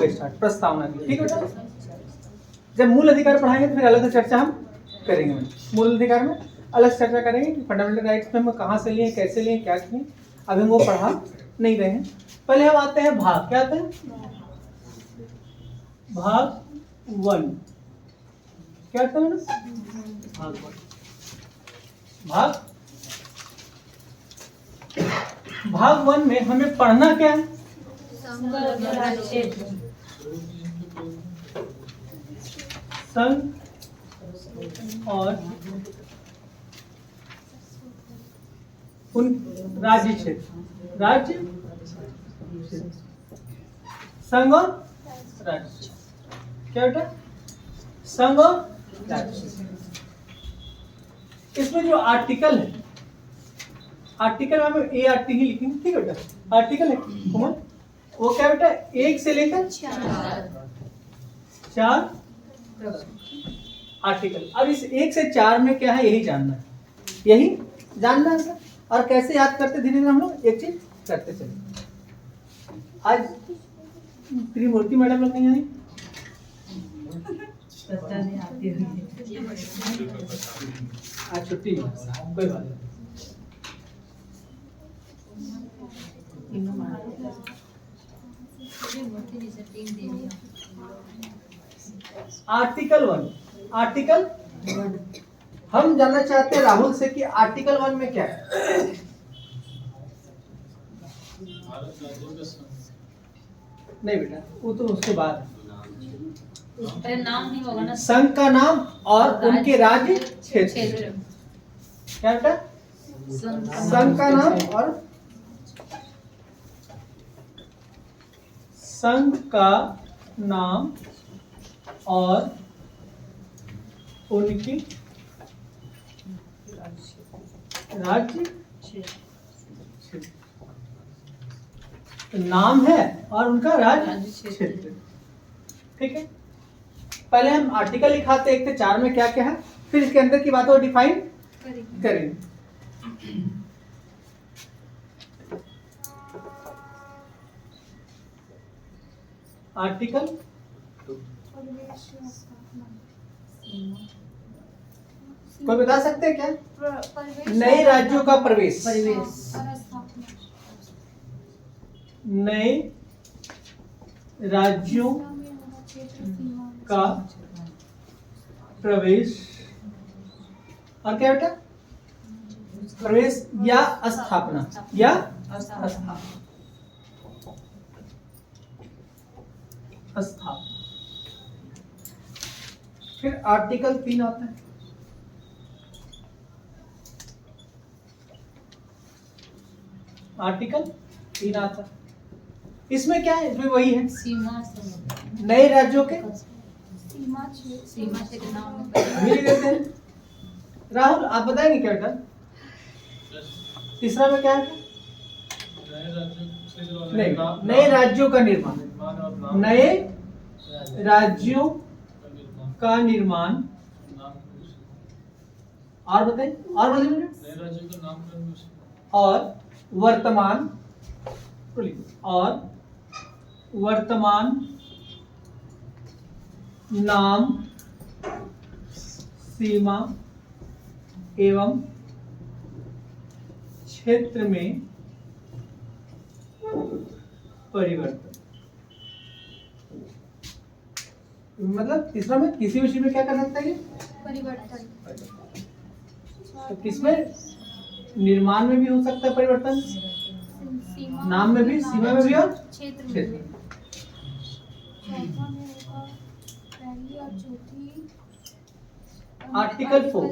गए स्टार्ट, प्रस्तावना की। ठीक है बेटा, जब मूल अधिकार पढ़ाएंगे तो फिर अलग से चर्चा हम करेंगे। मूल अधिकार में अलग से चर्चा करेंगे कि फंडामेंटल राइट्स में हम कहाँ से लिए, कैसे लिए, क्या किए, अभी हम वो पढ़ा नहीं रहे हैं। पहले हम आते हैं भाग, क्या आते हैं? भाग 1, क्या आता है ना? भाग 1। भाग 1 में हमें पढ़ना क्या है? संघ और उन राज्य क्षेत्र, राज्य संघ और राज्य, क्या बेटा? संघ और राज्य। इसमें जो आर्टिकल है, आर्टिकल हम ART ही लिखेंगे। ठीक है बेटा, आर्टिकल है कॉमन, वो क्या बेटा? 1 से लेकर 4 आर्टिकल। अब इस 1 से 4 में क्या है, यही जानना है, यही जानना है। और कैसे याद करते, धीरे धीरे हम लोग एक चीज करते चले। आज त्रिमूर्ति मैडम लोग नहीं आई, आज छुट्टी, कोई बात नहीं। आर्टिकल 1, आर्टिकल हम जानना चाहते हैं राहुल से कि आर्टिकल 1 में क्या है। नहीं बेटा, वो तो उसके बाद नाम नहीं होगा ना, संघ का नाम और उनके राज्य क्षेत्र। क्या बेटा? संघ का नाम और संघ का नाम और उनकी राज्य क्षेत्र। नाम है और उनका राज्य क्षेत्र। ठीक है, पहले हम आर्टिकल लिखाते 1 से 4 में क्या क्या है, फिर इसके अंदर की बातों को डिफाइन करेंगे। आर्टिकल कोई बता सकते हैं क्या? नए राज्यों का प्रवेश, नए राज्यों का प्रवेश और क्या बेटा? प्रवेश या स्थापना, या स्थापना। फिर आर्टिकल 3 आता है। आर्टिकल 3 आता है, इसमें क्या है? इसमें वही है, सीमा, नए राज्यों के सीमा क्षेत्र नाम मिल देते हैं। राहुल आप बताएंगे क्या बेटा? तीसरा में क्या है? नहीं, नए राज्यों का निर्माण, नए राज्यों का निर्माण। और बताइए, और बताइए। और वर्तमान, और वर्तमान नाम, सीमा एवं क्षेत्र में परिवर्तन। मतलब तीसरा में किसी विषय में क्या कर सकता है? परिवर्तन। तो किसमें? निर्माण में भी हो सकता है परिवर्तन, नाम में भी, सीमा में भी और क्षेत्र में। आर्टिकल 4,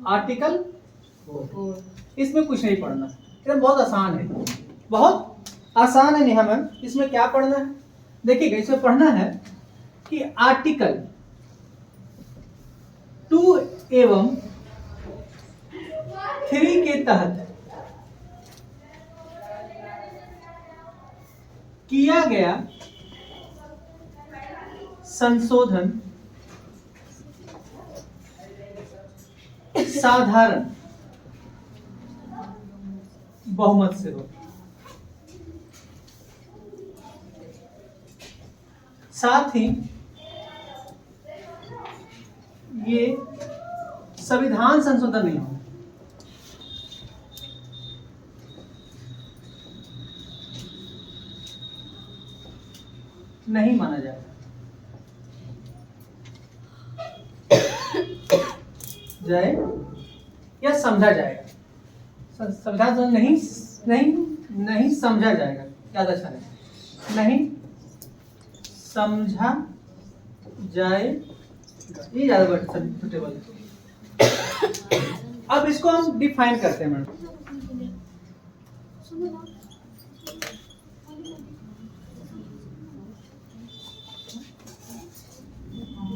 आर्टिकल 4, इसमें कुछ नहीं पढ़ना, ये बहुत आसान है, बहुत आसान है। नेहा मैम, इसमें क्या पढ़ना है? देखिएगा, इसमें पढ़ना है कि आर्टिकल 2 एवं 3 के तहत किया गया संशोधन साधारण बहुमत से हो। साथ ही ये संविधान संशोधन नहीं होगा। नहीं माना जाएगा, जाए या समझा जाएगा। संविधान नहीं नहीं नहीं समझा जाएगा, ज्यादा अच्छा है, नहीं समझा जाएगा, ये ज्यादा सुटेबल है। अब इसको हम डिफाइन करते हैं मैडम।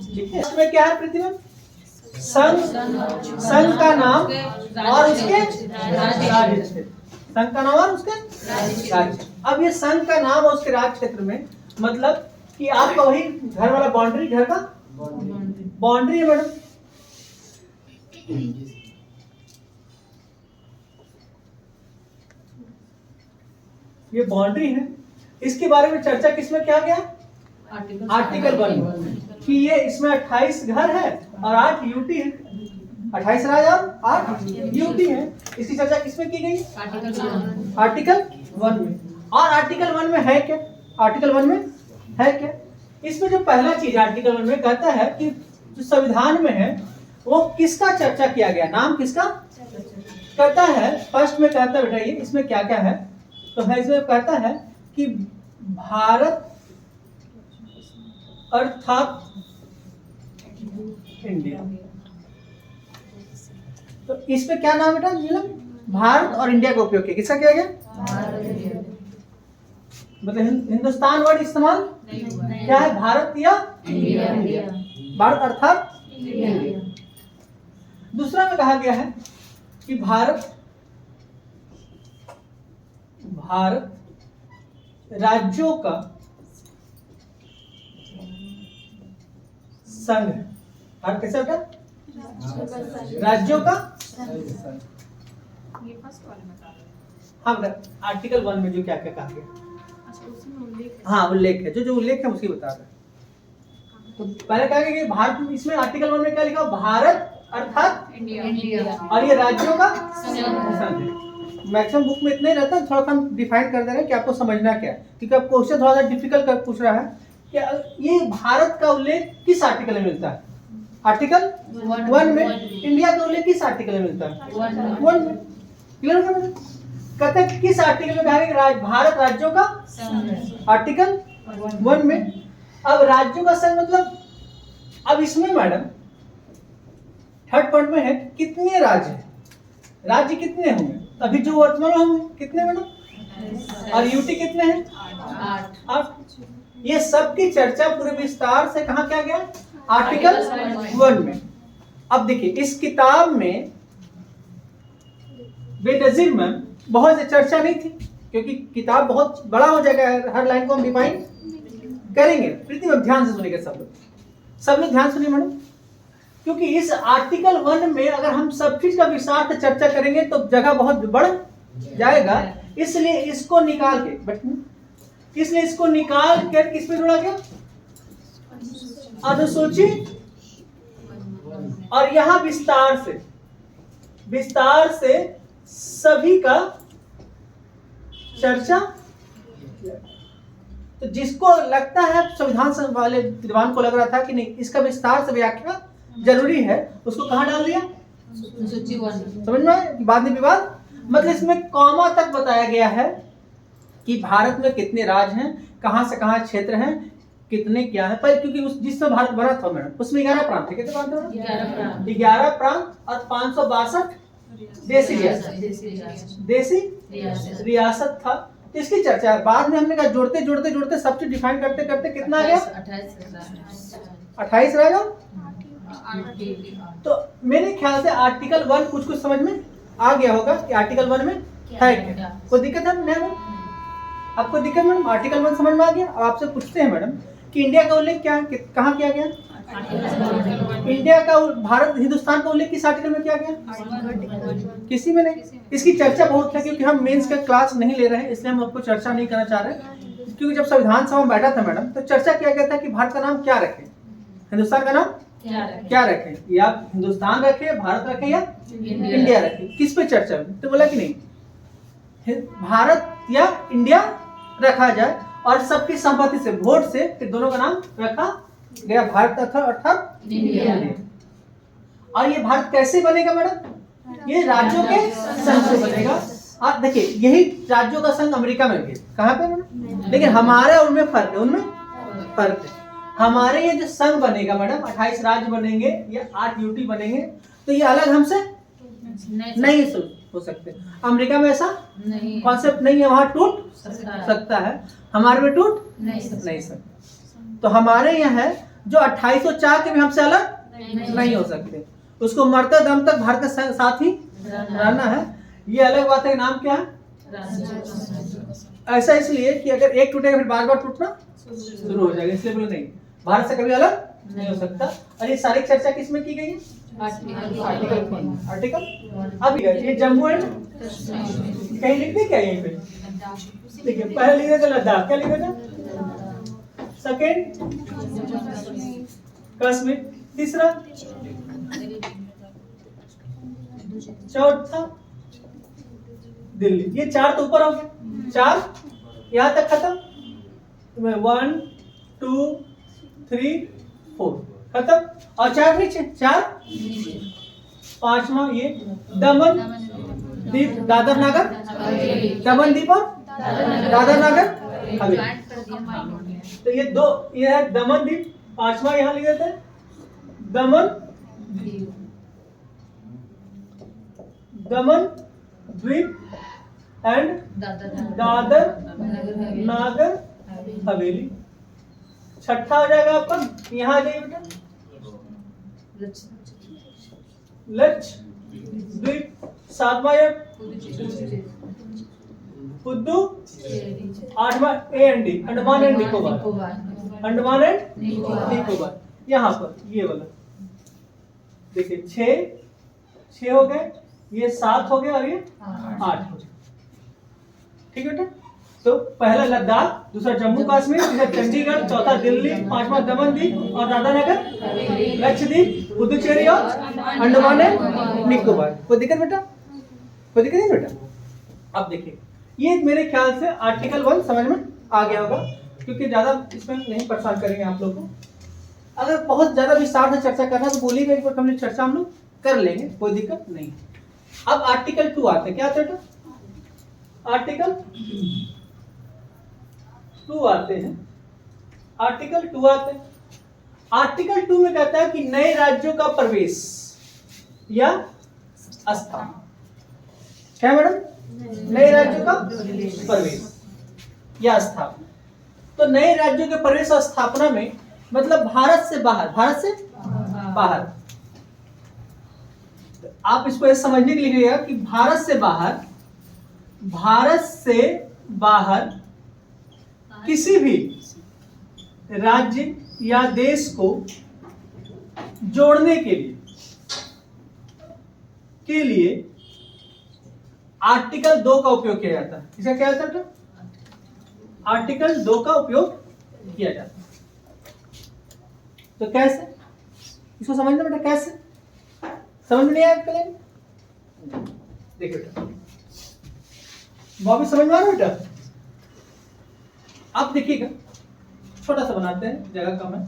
ठीक है, इसमें क्या है प्रतिभा? संघ, संघ का नाम और उसके राज्य, संघ का नाम और उसके राज्य। अब ये संघ का नाम और उसके राज्य क्षेत्र में मतलब कि आपका वही घर वाला बाउंड्री, घर का बाउंड्री है मैडम। ये बाउंड्री है, इसके बारे में चर्चा किसमें क्या गया? आर्टिकल 1 में, कि ये इसमें 28 घर है और 8 यूटी है। 28 राजा और 8 यूटी है। इसकी चर्चा किसमें की गई? आर्टिकल 1 में। और आर्टिकल 1 में है क्या? आर्टिकल 1 में है क्या? इसमें जो पहला चीज आर्टिकल 1 में कहता है कि जो संविधान में है वो किसका चर्चा किया गया, नाम किसका कहता है। फर्स्ट में कहता है, बेटा ये इसमें क्या क्या है, तो है इसमें कहता है कि भारत अर्थात इंडिया। तो इसमें क्या नाम बेटा नीलम? भारत और इंडिया का उपयोग किया। किसका किया गया? मतलब हिंदुस्तान वर्ड इस्तेमाल क्या है? भारत या इंडिया। भारत अर्थात इंडिया। दूसरा में कहा गया है कि भारत राज्यों का संघ। भारत कैसे होता? राज्यों का। ये फर्स्ट वाले में कहा हाँ बेटा, आर्टिकल 1 में जो क्या क्या कहा गया, अच्छा उसमें उल्लेख है। हाँ उल्लेख है, जो जो उल्लेख है उसकी बता रहे। तो पहले कहा गया कि भारत, इसमें आर्टिकल 1 में क्या लिखा? भारत अर्थात इंडिया और ये राज्यों का संघ। संघ। मैक्सिमम बुक में इतना ही रहता है, थोड़ा हम डिफाइन कर दे रहे हैं कि आपको समझना क्या है, क्योंकि आप क्वेश्चन थोड़ा सा डिफिकल्ट कर पूछ रहा है कि ये भारत का उल्लेख किस आर्टिकल में मिलता है? आर्टिकल 1 में। इंडिया का उल्लेख किस आर्टिकल में मिलता है? 1 में। क्लियर हो गया? कहते हैं किस आर्टिकल में कहा गया? भारत राज्यों का आर्टिकल 1 में। अब राज्यों का संघ मतलब, अब इसमें मैडम थर्ड पॉइंट में है कितने राज्य हैं, राज्य कितने होंगे? अभी जो वर्तमान में होंगे कितने मैडम? और यूटी कितने हैं? 8। ये सब की चर्चा पूरे विस्तार से कहा क्या गया? आर्टिकल 1 में। अब देखिए इस किताब में बेनजीर में बहुत से चर्चा नहीं थी, क्योंकि किताब बहुत बड़ा हो जाएगा, हर लाइन को हम डिफाइन करेंगे। प्रीति ध्यान से सुनिएगा सब लोग ध्यान सुनिए मैडम, क्योंकि इस आर्टिकल 1 में अगर हम सब चीज का विस्तार से चर्चा करेंगे तो जगह बहुत बढ़ जाएगा। इसलिए इसको निकाल के, इसलिए इसको निकाल कर किस पे जोड़ा गया? अनुसूची। और यहां विस्तार से सभी का चर्चा। तो जिसको लगता है संविधान वाले विद्वान को लग रहा था कि नहीं इसका विस्तार से व्याख्या जरूरी है, उसको कहां डाल दिया? सूची 1। समझ में आया? बाद में विवाद मतलब इसमें कॉमा तक बताया गया है कि भारत में कितने राज्य हैं, कहां से कहां क्षेत्र हैं, कितने क्या है। पर क्योंकि उस जिसमें भारत बना था मैडम उसमें 11 प्रांत थे। कितने प्रांत थे? 11 प्रांत और 562 देसी रियासत था। तो इसकी चर्चा है। बाद में हमने कहा जोड़ते सब चीज डिफाइन करते करते कितना आ गया? 28 रहेगा। तो मेरे ख्याल से आर्टिकल 1 कुछ समझ में आ गया होगा कि आर्टिकल 1 में है क्या। कोई दिक्कत है मैडम? आपको दिक्कत मैडम? आर्टिकल 1 समझ में आ गया। अब आपसे पूछते हैं मैडम कि इंडिया का उल्लेख क्या है, कहाँ किया गया? इंडिया का, भारत हिंदुस्तान का उल्लेख किस आर्टिकल में किया गया? किसी में नहीं। इसकी चर्चा बहुत है, क्योंकि हम मेंस का क्लास नहीं ले रहे हैं, इसलिए हम आपको चर्चा नहीं करना चाह रहे हैं। क्योंकि जब संविधान सभा में बैठा था मैडम तो चर्चा किया क्या कहता है कि भारत का नाम क्या रखें, हिंदुस्तान का नाम क्या रखें, या हिंदुस्तान रखें, भारत रखें या इंडिया रखें, किस पे चर्चा हुई? तो बोला कि नहीं, भारत या इंडिया रखा जाए और सबकी सहमति से, वोट से फिर दोनों का नाम रखा गया भारत अर्थात इंडिया। और ये भारत कैसे बनेगा मैडम? ये राज्यों के संघ से बनेगा। आप देखिए यही राज्यों का संघ अमेरिका में भी, कहाँ पे मैडम? लेकिन हमारे उनमें फर्क है, उनमें फर्क है। हमारे ये जो संघ बनेगा मैडम, 28 राज्य बनेंगे या 8 यूटी बनेंगे, तो ये अलग हमसे नहीं हो सकते। अमेरिका में ऐसा कॉन्सेप्ट नहीं है, वहां टूट सकता है, हमारे में टूट नहीं सकता। तो हमारे यहाँ है जो 2804 के भी हमसे अलग नहीं हो सकते, उसको मरते दम तक भारत के साथ ही रहना है। ये अलग बात है, नाम क्या है? ऐसा इसलिए कि अगर एक टूटेगा फिर बार बार टूटना शुरू हो जाएगा, इसलिए बोले नहीं, भारत से कभी अलग नहीं हो सकता। और ये सारी चर्चा किसमें की गई है? आर्टिकल। अब ये जम्मू एंड कहीं लिख दे क्या यहीं पे? देखिए पहले लिखे थे लद्दाख, क्या लिखा था? सेकेंड कश्मीर, तीसरा, चौथा दिल्ली। ये 4 तो ऊपर हो गया, 4 यहाँ तक खत्म। 1 2 3 4 खत्म। और 4 नीचे, 4 5वां ये दमन दीप दादर नगर, दमन दीप और दादर नगर हवेली। तो ये दो, ये है दमन दीप। 5वां यहाँ लिख देते हैं, दमन द्वीप एंड दादर नागर हवेली। छठा हो जाएगा आपका, यहाँ आ जाइए बेटा, लक्षद्वीप। 7वां पुद्दु। 8वां A&D, Andaman and Nicobar, Andaman and Nicobar. यहाँ पर ये वाला देखिए 6 हो गए, ये 7 हो गए और ये 8 हो गए। ठीक है बेटा। तो पहला लद्दाख, दूसरा जम्मू कश्मीर, तीसरा चंडीगढ़, चौथा दिल्ली, 5वां दमन द्वीप और दादर नगर, लक्षद्वीप, पुदुचेरी और अंडमान एंड निकोबार। कोई दिक्कत बेटा? कोई दिक्कत नहीं बेटा? अब देखिए ये मेरे ख्याल से आर्टिकल 1 समझ में आ गया होगा, क्योंकि ज्यादा इसमें नहीं परेशान करेंगे आप लोग को। अगर बहुत ज्यादा विस्तार से चर्चा करना तो बोलिएगा, एक बार कंप्लीट चर्चा हम लोग कर लेंगे, कोई दिक्कत नहीं। अब आर्टिकल 2 आते हैं, क्या आता है? आर्टिकल 2 आते हैं, आर्टिकल 2 आते हैं। आर्टिकल 2 में कहता है कि नए राज्यों का प्रवेश या स्थापना। क्या मैडम? नए राज्यों का प्रवेश या स्थापना। तो नए राज्यों के प्रवेश और स्थापना में मतलब भारत से बाहर, भारत से बाहर। तो आप इसको ऐसे समझने के लिए लिखिएगा कि भारत से बाहर, भारत से बाहर किसी भी राज्य या देश को जोड़ने के लिए आर्टिकल 2 का उपयोग किया जाता है। इसका क्या होता है? आर्टिकल 2 का उपयोग किया जाता है। तो कैसे इसको समझना बेटा? कैसे समझ में नहीं आया? देखिए बेटा, बॉबी समझ में आ रहा बेटा? अब देखिएगा, छोटा सा बनाते हैं, जगह कम है।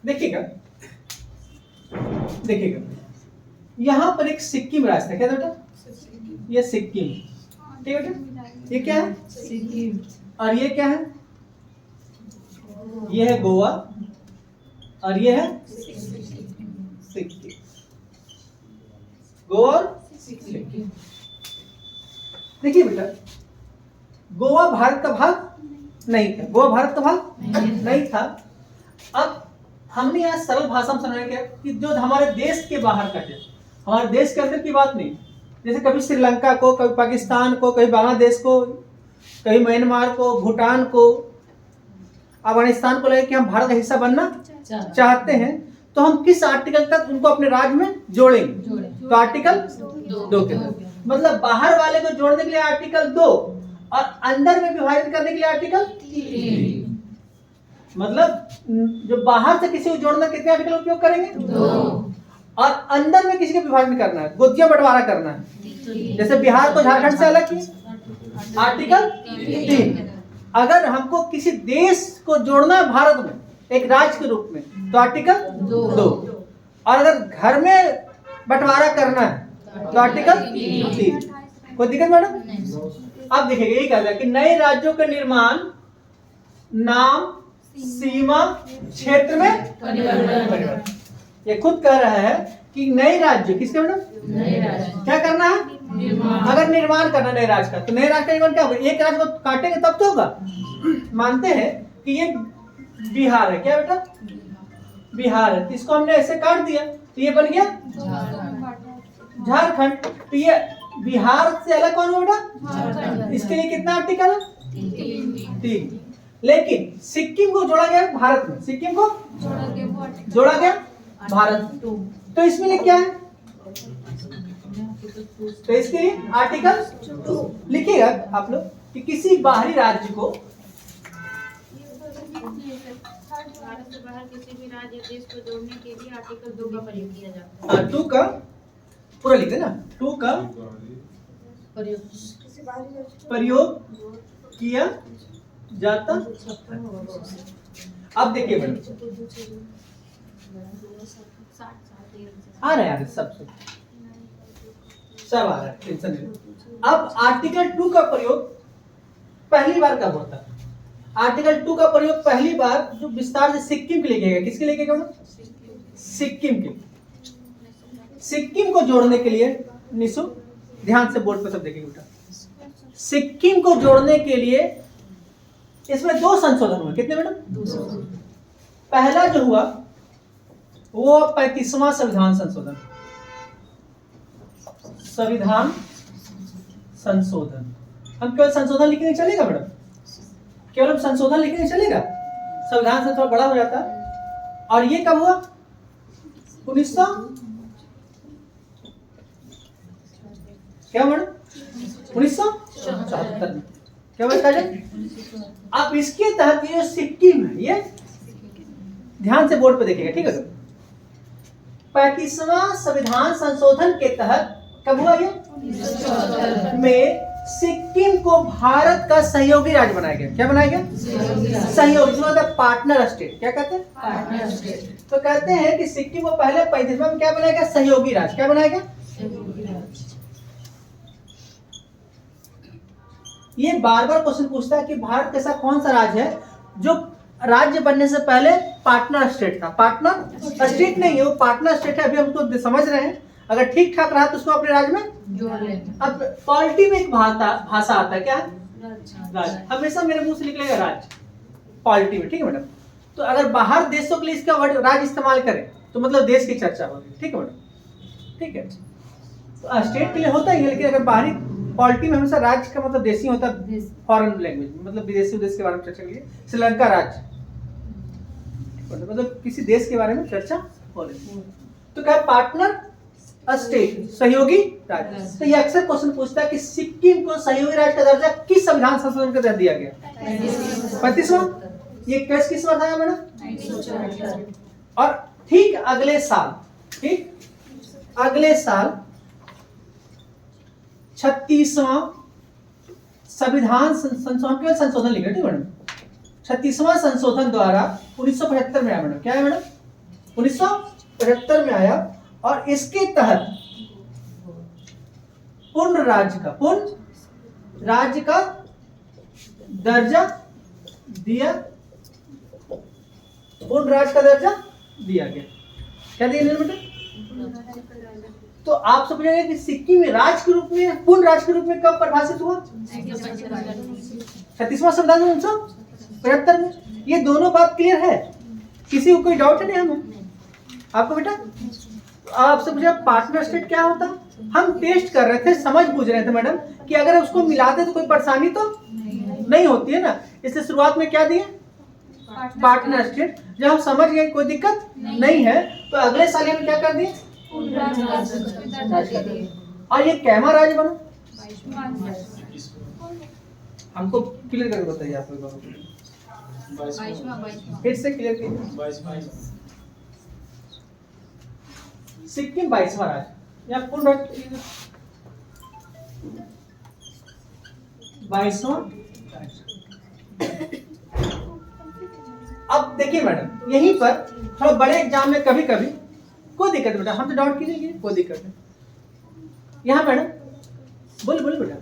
देखिएगा, देखिएगा यहां पर एक सिक्किम राज्य है। क्या बेटा? ये सिक्किम, ठीक है बेटा? ये क्या है? सिक्किम। और ये क्या है? ये है गोवा और ये है सिक्किम। गोवा और सिक्किम। देखिए बेटा, गोवा भारत का भाग नहीं था, गोवा भारत का भाग नहीं था। अब हमने यहाँ सरल भाषा में समझाया क्या कि जो हमारे देश के बाहर का है, हमारे देश के अंदर की बात नहीं। जैसे कभी श्रीलंका को, कभी पाकिस्तान को, कभी बांग्लादेश को, कभी म्यांमार को, भूटान को, अफगानिस्तान को लगे कि हम भारत का हिस्सा बनना चाहते हैं, तो हम किस आर्टिकल तक उनको अपने राज्य में जोड़ेंगे? तो आर्टिकल 2 के तहत, मतलब बाहर वाले को जोड़ने के लिए आर्टिकल 2 और अंदर में विभाजित करने के लिए आर्टिकल 3। मतलब जो बाहर से किसी को जोड़ना कितने आर्टिकल उपयोग करेंगे? 2। और अंदर में किसी को विभाजन करना है, गोतिया बंटवारा करना है, जैसे बिहार को झारखंड से अलग किए, आर्टिकल 3। अगर हमको किसी देश को जोड़ना है भारत में एक राज्य के रूप में, तो आर्टिकल 2। और अगर घर में बंटवारा करना है तो आर्टिकल 3। कोई दिक्कत मैडम? अब देखिए यही कहा कि नए राज्यों के निर्माण नाम, सीमा, क्षेत्र में परिवर्तन। ये खुद कह रहा है कि नए राज्य किसके मैडम? क्या करना है? अगर निर्माण करना नए राज्य का, तो नए राज्य का निर्माण क्या होगा? एक राज्य को काटेंगे तब तो होगा। मानते हैं कि ये बिहार है, क्या बेटा? बिहार है, इसको हमने ऐसे काट दिया तो ये बन गया झारखंड। तो ये बिहार से अलग कौन हुआ बेटा? इसके लिए कितना आर्टिकल है? 3। लेकिन सिक्किम को जोड़ा गया भारत में, सिक्किम को जोड़ा गया भारत, तो इसमें लिए क्या है? तो इसके लिए आर्टिकल 2 लिखिएगा आप लोग कि किसी बाहरी राज्य को, भारत से बाहर किसी भी राज्य या देश को जोड़ने के लिए आर्टिकल 2 का प्रयोग किया जाता है। 2 का पूरा लिख देना, 2 का प्रयोग किया जाता। अब देखिए मैडम आ रहा है सब आ रहा है, टेंशन नहीं। अब आर्टिकल 2 का प्रयोग पहली बार कब होता है? आर्टिकल 2 का प्रयोग पहली बार जो विस्तार से सिक्किम के लिए किया गया, किसके लिए किया गया? सिक्किम के। सिक्किम को जोड़ने के लिए निशु ध्यान से बोर्ड पर सब देखेंगे बेटा, सिक्किम को जोड़ने के लिए इसमें 2 संशोधन हुए। कितने बेटा? पहला जो हुआ वो 35वां संविधान संशोधन। संविधान संशोधन, हम केवल संशोधन लिखने चलेगा मैडम? केवल हम संशोधन लिखने चलेगा? संविधान से थोड़ा बड़ा हो जाता। और ये कब हुआ? 1900 क्या मैडम? 1974 में। क्या बता जाए? अब इसके तहत ये सिक्किम है, ये ध्यान से बोर्ड पे देखिएगा, ठीक है? 35वां संविधान संशोधन के तहत कब हुआ ये? में सिक्किम को भारत का सहयोगी राज्य बनाया गया। क्या बनाया गया? सहयोगी, मतलब पार्टनर स्टेट। क्या कहते हैं? Partner state. तो कहते हैं कि सिक्किम को पहले 35वां में क्या बनाया गया? सहयोगी राज्य। क्या बनाया गया? ये बार बार क्वेश्चन पूछता है कि भारत ऐसा कौन सा राज्य है जो राज्य बनने से पहले पार्टनर स्टेट था? पार्टनर स्टेट नहीं है, वो पार्टनर स्टेट है। अभी हम तो समझ रहे हैं, अगर ठीक ठाक रहा तो उसको अपने राज्य में जोड़ लेंगे। अब पॉलिटी में एक भाषा आता है, क्या है? राज्य। हमेशा मेरे मुंह से निकलेगा राज्य पॉलिटी में, ठीक है मैडम? तो अगर बाहर देशों के लिए इसका वर्ड राज्य इस्तेमाल करें तो मतलब देश की चर्चा होगी, ठीक है मैडम? ठीक है, तो स्टेट के लिए होता ही है, लेकिन अगर बाहरी पॉलिटी में हमेशा राज्य का मतलब देशी होता है, फॉरेन लैंग्वेज मतलब विदेशी देश के बारे में चर्चा के लिए। श्रीलंका राज्य मतलब किसी देश के बारे में चर्चा हो रही। तो क्या पार्टनर स्टेट, सहयोगी राज्य। तो ये अक्सर क्वेश्चन पूछता है कि सिक्किम को सहयोगी राज्य का दर्जा किस संविधान संशोधन के तहत दिया गया? 35वां। ये केस किस बार था मैडम? और ठीक अगले साल, ठीक अगले साल 36वां संविधान संशोधन, संशोधन लिखा, ठीक मैडम? 36वां संशोधन द्वारा 1975 में आया मैडम। क्या है मैडम? 1975 में आया और इसके तहत पूर्ण राज्य का दर्जा दिया, पूर्ण राज्य का दर्जा दिया गया। क्या दिया बेटा? तो आप सब पूछेंगे कि सिक्किम में राज्य के रूप में, पूर्ण राज्य के रूप में कब परिभाषित हुआ? 36वां संविधान 1975 में। ये दोनों बात क्लियर है, किसी को कोई डाउट नहीं हमें? आपको बेटा आपसे पूछा पार्टनर स्टेट क्या होता? हम टेस्ट कर रहे थे, समझ पूछ रहे थे मैडम कि अगर उसको मिलाते तो कोई परेशानी तो नहीं होती है ना, इसलिए शुरुआत में क्या दिए? Partner state. जब हम समझ गए कोई दिक्कत नहीं है तो अगले साल हम क्या कर दिए, और ये कैमा राज्य बना। हमको क्लियर करके बताइए आप लोग, फिर से क्लियर कीजिए। सिक्किम 22वां राज्य या पूर्ण राज्य 22वां। अब देखिए मैडम, यहीं पर थोड़ा बड़े एग्जाम में कभी कभी कोई दिक्कत बेटा, हम तो डाउट कीजिए, कोई दिक्कत नहीं। यहाँ मैडम बोल बेटा,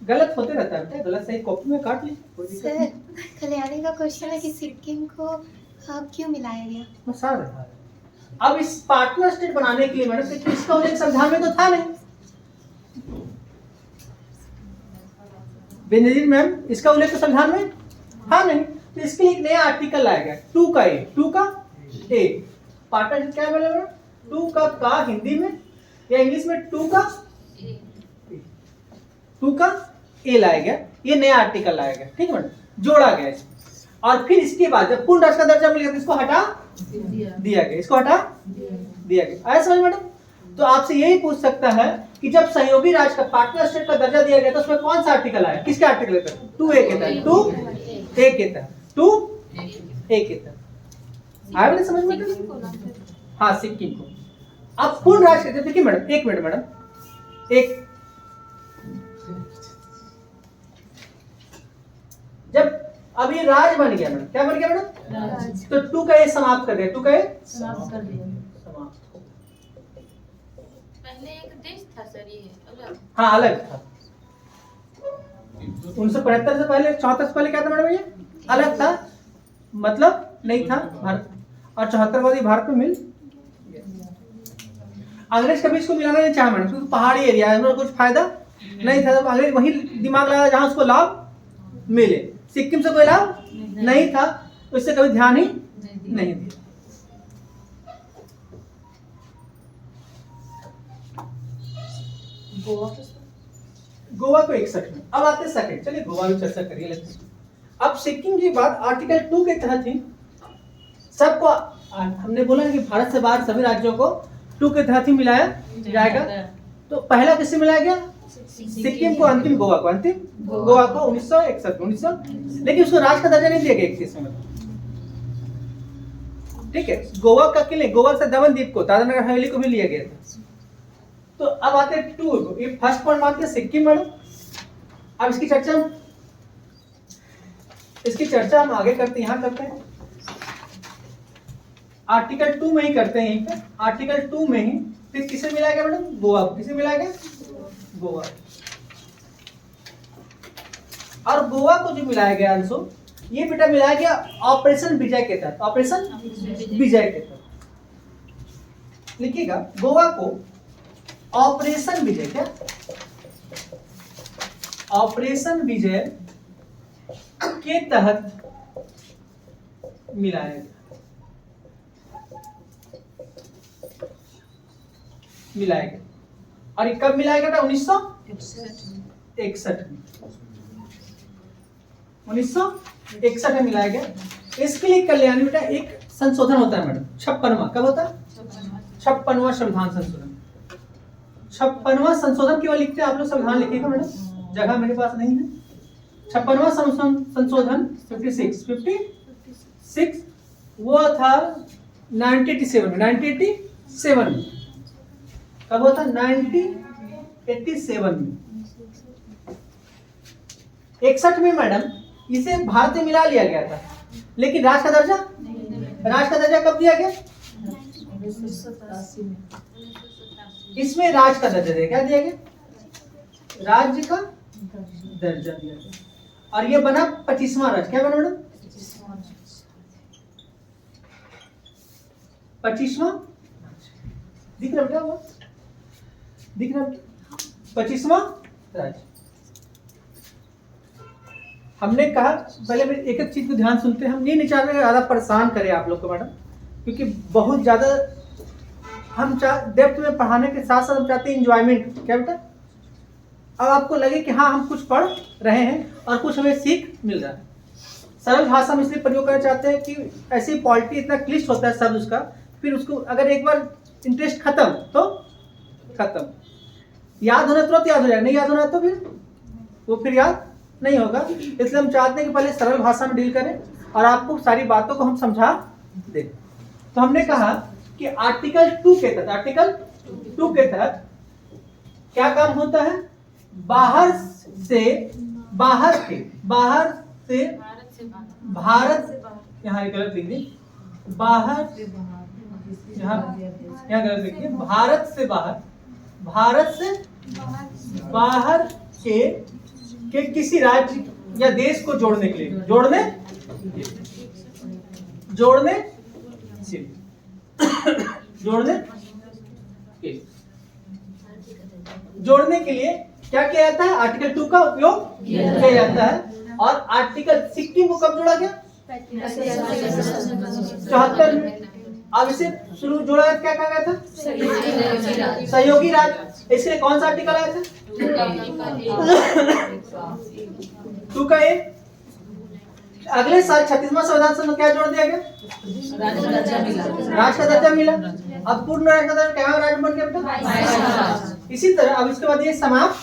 गलत होते रहता है बेटा, गलत सही कॉपी में काट लीजिए, कोई दिक्कत नहीं। सर कल्याणी का क्वेश्चन है कि सिक्किम को क्यों मिलाया गया? वो सारा है। अब इस पार्टनर स्टेट बनाने के लिए मैडम तो इसका उल्लेख संविधान में तो था नहीं, बेनजीर मैम, इसका उल्लेख तो संविधान में था नहीं, तो इसके लिए एक नया आर्टिकल लाया गया 2 का ए। पार्टनर क्या बोला मैडम, 2 का हिंदी में या इंग्लिश में 2 का ए लाया गया, ये नया आर्टिकल लाया गया, ठीक है मैडम, जोड़ा गया। और फिर इसके बाद जब पूर्ण राष्ट्र का दर्जा मिल गया तो इसको हटा दिया गया, इसको हटा दिया गया। आया समझ मैडम? तो आपसे यही पूछ सकता है कि जब सहयोगी राज्य का पार्टनर स्टेट का दर्जा दिया गया तो उसमें कौन सा आर्टिकल आया, किसके आर्टिकल के तहत? 2A के तहत, 2A के तहत, 2A के तहत। आया मैडम समझ में? हाँ, सिक्किम को। अब पूर्ण राज्य कहते, देखिए मैडम, एक मिनट मैडम, एक जब अब ये राज बन गया मैडम, क्या बन गया मैडम? तो 2 का ए समाप्त कर दिया, 2 का ए समाप्त कर दिया, समाप्त। पहले एक देश था सर, ये अलग। हाँ अलग था, 1975 से पहले, 74 से पहले क्या था मैडम, ये अलग था, मतलब नहीं था भारत, और 74 बाद भारत में मिल गया। अंग्रेज कभी इसको मिलाना नहीं चाहा मैडम, क्योंकि पहाड़ी एरिया है, कुछ फायदा नहीं था, तो अंग्रेज वही दिमाग लगाया जहां उसको लाभ मिले। सिक्किम से कोई लाभ नहीं था, तो इससे कभी ध्यान ही नहीं दिया। गोवा को 61 में। अब आते सेकंड, चलिए गोवा की चर्चा करिए लेते हैं। अब सिक्किम की बात आर्टिकल 2 के तहत ही सबको, हमने बोला कि भारत से बाहर सभी राज्यों को 2 के तहत ही मिलाया जाएगा। तो पहला किससे मिलाया गया? सिक्किम को, अंतिम गोवा को, अंतिम गोवा को 1961 में, लेकिन उसको राज्य का दर्जा नहीं दिया गया 31 में, ठीक है। गोवा का किले, गोवा से दमन द्वीप को, दादरा नगर हवेली को भी लिया गया था। तो अब आते हैं 2 को, ये फर्स्ट पॉइंट मानते हैं सिक्किम मैडम। अब इसकी चर्चा हम आगे करते हैं, यहां करते हैं, आर्टिकल 2 में ही करते हैं, यहीं पे आर्टिकल 2 में ही। फिर किसे मिलाया गया मैडम? गोवा को। किसे मिलाया गया? गोवा। और गोवा को जो मिलाया गया अंशो, ये बेटा मिलाया गया ऑपरेशन विजय के तहत, ऑपरेशन विजय के तहत। लिखिएगा गोवा को ऑपरेशन विजय, क्या ऑपरेशन विजय के तहत मिलाया गया, मिलाया गया। और ये कब मिलाया गया था? 1961 में, 1961 में मिलाया गया। इसके लिए कल्याणी बेटा एक संशोधन होता है मैडम, 56वां। कब होता है? 56वां संविधान संशोधन। 56वां संशोधन केवल लिखते हैं आप लोग, संविधान लिखिएगा मैडम, जगह मेरे पास नहीं है। 56वां संशोधन 56 वो था 1987 में, 1987 में। कब होता? 1987 में। 61 में मैडम इसे भारत में मिला लिया गया था, लेकिन राज का दर्जा कब दिया गया? 1987 में। इसमें राज का दर्जा दिया, क्या दिया गया? राज्य का दर्जा दिया गया। और ये बना 25वां राज्य। क्या बना मैडम? 25वां। दिख रहा बेटा? वो दिख रहा? 25वां राज्य। हमने कहा पहले एक एक चीज को ध्यान सुनते हैं, हम ये नहीं चाहते ज्यादा परेशान करें आप लोग को मैडम, क्योंकि बहुत ज्यादा हम डेप्थ में पढ़ाने के साथ साथ हम चाहते हैं इंजॉयमेंट। क्या बेटा? अब आपको लगे कि हाँ हम कुछ पढ़ रहे हैं और कुछ हमें सीख मिल रहा है। सरल भाषा में इसलिए प्रयोग करना चाहते हैं कि ऐसी पॉलिटी इतना क्लिष्ट होता है शब्द उसका, फिर उसको अगर एक बार इंटरेस्ट खत्म तो खत्म, याद होना तुरंत याद हो जाएगा, नहीं याद होना तो फिर वो फिर याद नहीं होगा। इसलिए हम चाहते हैं कि पहले सरल भाषा में डील करें और आपको सारी बातों को हम समझा दें। तो हमने कहा कि आर्टिकल 2 के तहत क्या काम होता है, बाहर से भारत, यहाँ गलत लिख दी, बाहर, यहाँ गलत लिखिए, भारत से बाहर के किसी राज्य या देश को जोड़ने के लिए, जोड़ने के लिए क्या किया जाता है, आर्टिकल 2 का उपयोग किया जाता है। और आर्टिकल सिक्किम को कब जोड़ा गया, 74 में। अब इसे शुरू जोड़ा गया, क्या कहा गया था, सहयोगी राज्य। इसलिए कौन सा आर्टिकल आया था, 2 का 1। अगले साल 36वां संविधान संशोधन क्या जोड़ दिया गया, राष्ट्र का दर्जा मिला। अब पूर्ण राष्ट्र का दर्जा क्या राज्य बन गया बेटा। इसी तरह अब इसके बाद ये समाप्त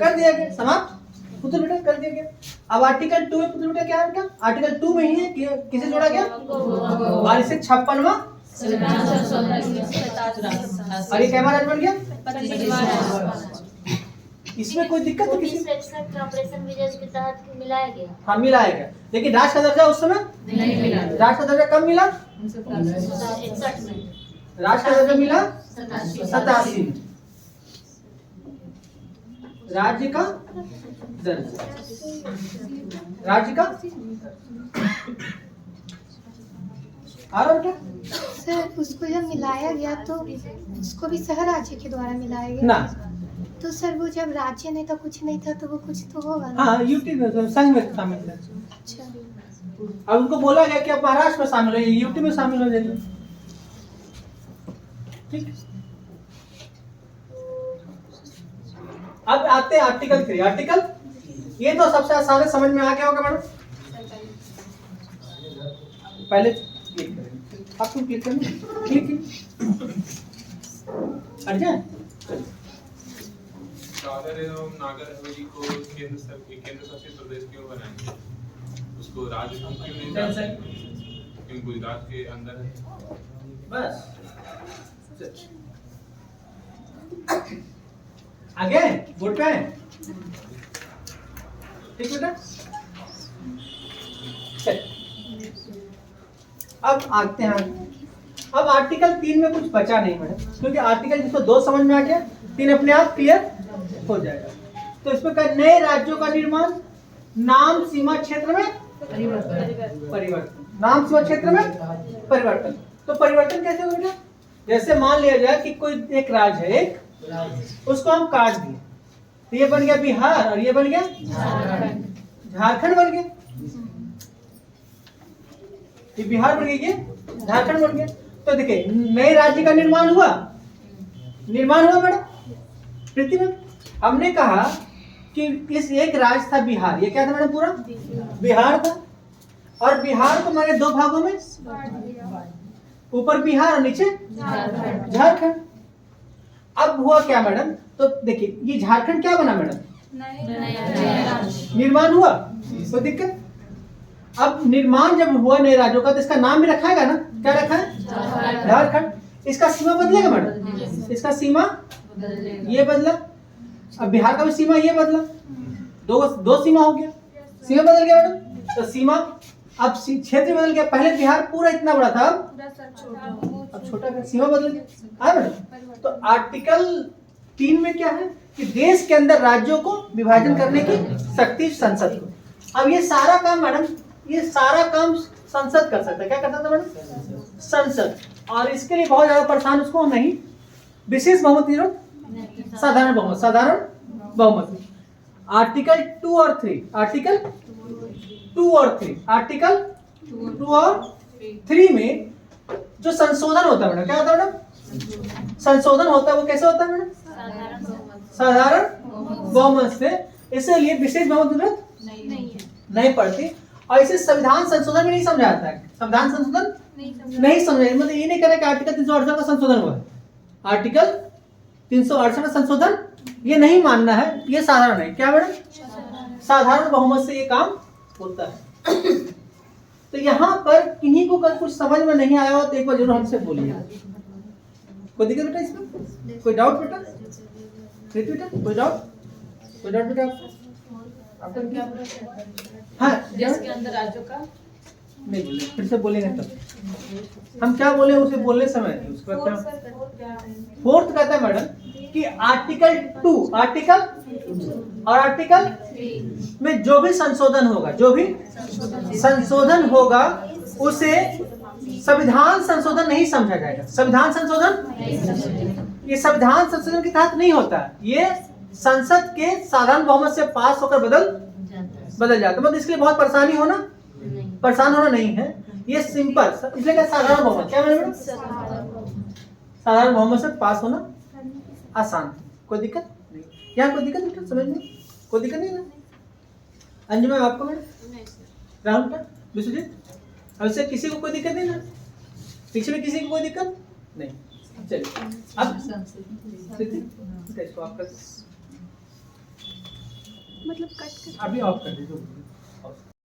कर दिया गया, समाप्त पुत्र बेटा कर दिया गया। अब आर्टिकल 2 में पुत्र बेटा क्या है, आर्टिकल 2 में ही है कि किसे जोड़ा गया, और इसे 56वां और ये क्या राज्य बन गया, इसमें कोई दिक्कत तो किसी ऑपरेशन विजय के तहत मिलाया गया, हाँ मिलाया गया, लेकिन राष्ट्र का दर्जा उस समय नहीं मिला। राष्ट्र का दर्जा कब मिला, 61 में। राष्ट्र का दर्जा मिला 87 में, राज्य का दर्जा, राज्य का आ रहा बेटा सर, उसको जब मिलाया गया तो उसको भी सह राज्य के द्वारा मिलाया गया ना। तो सर वो जब राज्य नहीं था, कुछ नहीं था, तो वो कुछ तो होगा ना। हाँ यूटी में संघ में शामिल है। अच्छा, अब उनको बोला गया कि आप महाराष्ट्र में शामिल हो, यूटी में शामिल हो जाइए, ठीक। अब आते हैं आर्टिकल 3। आर्टिकल ये तो सबसे आसान है, समझ में आ गया होगा मैडम। पहले क्लिक करेंगे, आप तुम क्लिक करेंगे, क्लिक अर्जन दादर एवं नागर हवेली को केंद्र शासित प्रदेश क्यों बनाएंगे, उसको राज्य क्यों नहीं बनाते, क्यों गुजरात के अंदर है, बस आगे वोट पे है, ठीक बेटा। चल अब आते हैं, अब आर्टिकल 3 में कुछ बचा नहीं मैडम, क्योंकि आर्टिकल जिसको 2 समझ में आ गया, 3 अपने आप क्लियर हो जाएगा। तो इसमें क्या, नए राज्यों का निर्माण, नाम सीमा क्षेत्र में परिवर्तन, नाम सीमा क्षेत्र में परिवर्तन। तो परिवर्तन कैसे होगा बेटा, जैसे मान लिया जाए कि कोई एक राज्य है, एक उसको हम काट दिए, तो ये बन गया बिहार और ये बन गया झारखंड बन गया, ये बिहार बन गया, ये झारखंड बन गया। तो देखिए नए राज्य का निर्माण हुआ मैडम प्रीति में। हमने कहा कि इस एक राज्य था बिहार, ये क्या था मैडम, पूरा बिहार था, और बिहार को मैंने 2 भागों में, ऊपर बिहार और नीचे झारखंड। अब हुआ क्या मैडम, तो देखिए ये झारखंड क्या बना मैडम, निर्माण हुआ, कोई दिक्कत। अब निर्माण जब हुआ नए राज्यों का, तो इसका नाम भी रखाएगा ना, क्या रखा है, झारखंड। इसका सीमा बदलेगा मैडम, इसका सीमा ये बदला, अब बिहार का भी सीमा ये बदला, दो सीमा हो गया, सीमा बदल गया मैडम। तो सीमा अब क्षेत्र बदल गया, पहले बिहार पूरा इतना बड़ा था, अब छोटा, सीमा बदल गया मैडम। तो आर्टिकल 3 में क्या है कि देश के अंदर राज्यों को विभाजन करने की शक्ति संसद को। अब ये सारा काम मैडम, ये सारा काम संसद कर सकता है, क्या कर सकता है मैडम, संसद। और इसके लिए बहुत ज्यादा परेशान उसको नहीं, विशेष बहुमत की जरूरत, साधारण बहुमत, साधारण बहुमत। आर्टिकल 2 और 3, आर्टिकल 2 और 3, आर्टिकल 2 और 3 में जो संशोधन होता है मैडम, क्या होता है मैडम, संशोधन होता है, वो कैसे होता है मैडम, साधारण बहुमत से। इसलिए विशेष बहुमत की जरूरत नहीं पड़ती। और इसे संविधान संशोधन में नहीं समझा जाता है। संविधान संशोधन नहीं समझा, मतलब ये नहीं कह रहा कि आर्टिकल 368 का संशोधन हुआ है। आर्टिकल 368 का संशोधन ये नहीं मानना है, ये साधारण है। क्या मैडम? साधारण बहुमत से ये काम होता है। तो यहाँ पर किन्हीं को अगर कुछ समझ में नहीं आया हो तो एक बार जरूर हमसे बोलिए। कोई दिक्कत बेटा इसमें? कोई डाउट बेटा? बेटा कोई डाउट? कोई डाउट बेटा आपका? क्या? हाँ, जिसके अंदर राज्यों का नहीं बोले, फिर से बोलेंगे तब हम क्या बोले उसे बोलने समय नहीं। उसके बाद फोर्थ कहता है मैडम कि आर्टिकल 2 आर्टिकल और आर्टिकल में जो भी संशोधन होगा, जो भी संशोधन होगा उसे संविधान संशोधन नहीं समझा जाएगा। संविधान संशोधन ये संविधान संशोधन के तहत नहीं होता, ये संसद के साधारण बहुमत से पास होकर बदल जाता है। मतलब इसके लिए बहुत परेशान होना नहीं है, ये सिंपल, इसलिए क्या साधारण बहुमत। क्या मैडम? साधारण बहुमत से पास होना आसान, कोई दिक्कत नहीं। यहाँ कोई दिक्कत नहीं, समझ में कोई दिक्कत नहीं ना? अंजू मैम आपको मैडम? राहुल का? विश्वजीत? अब इससे किसी को कोई दिक्कत नहीं ना? पीछे में किसी को कोई दिक्कत नहीं? चलिए अब इसको ऑफ कर, मतलब कट कर अभी ऑफ कर दीजिए।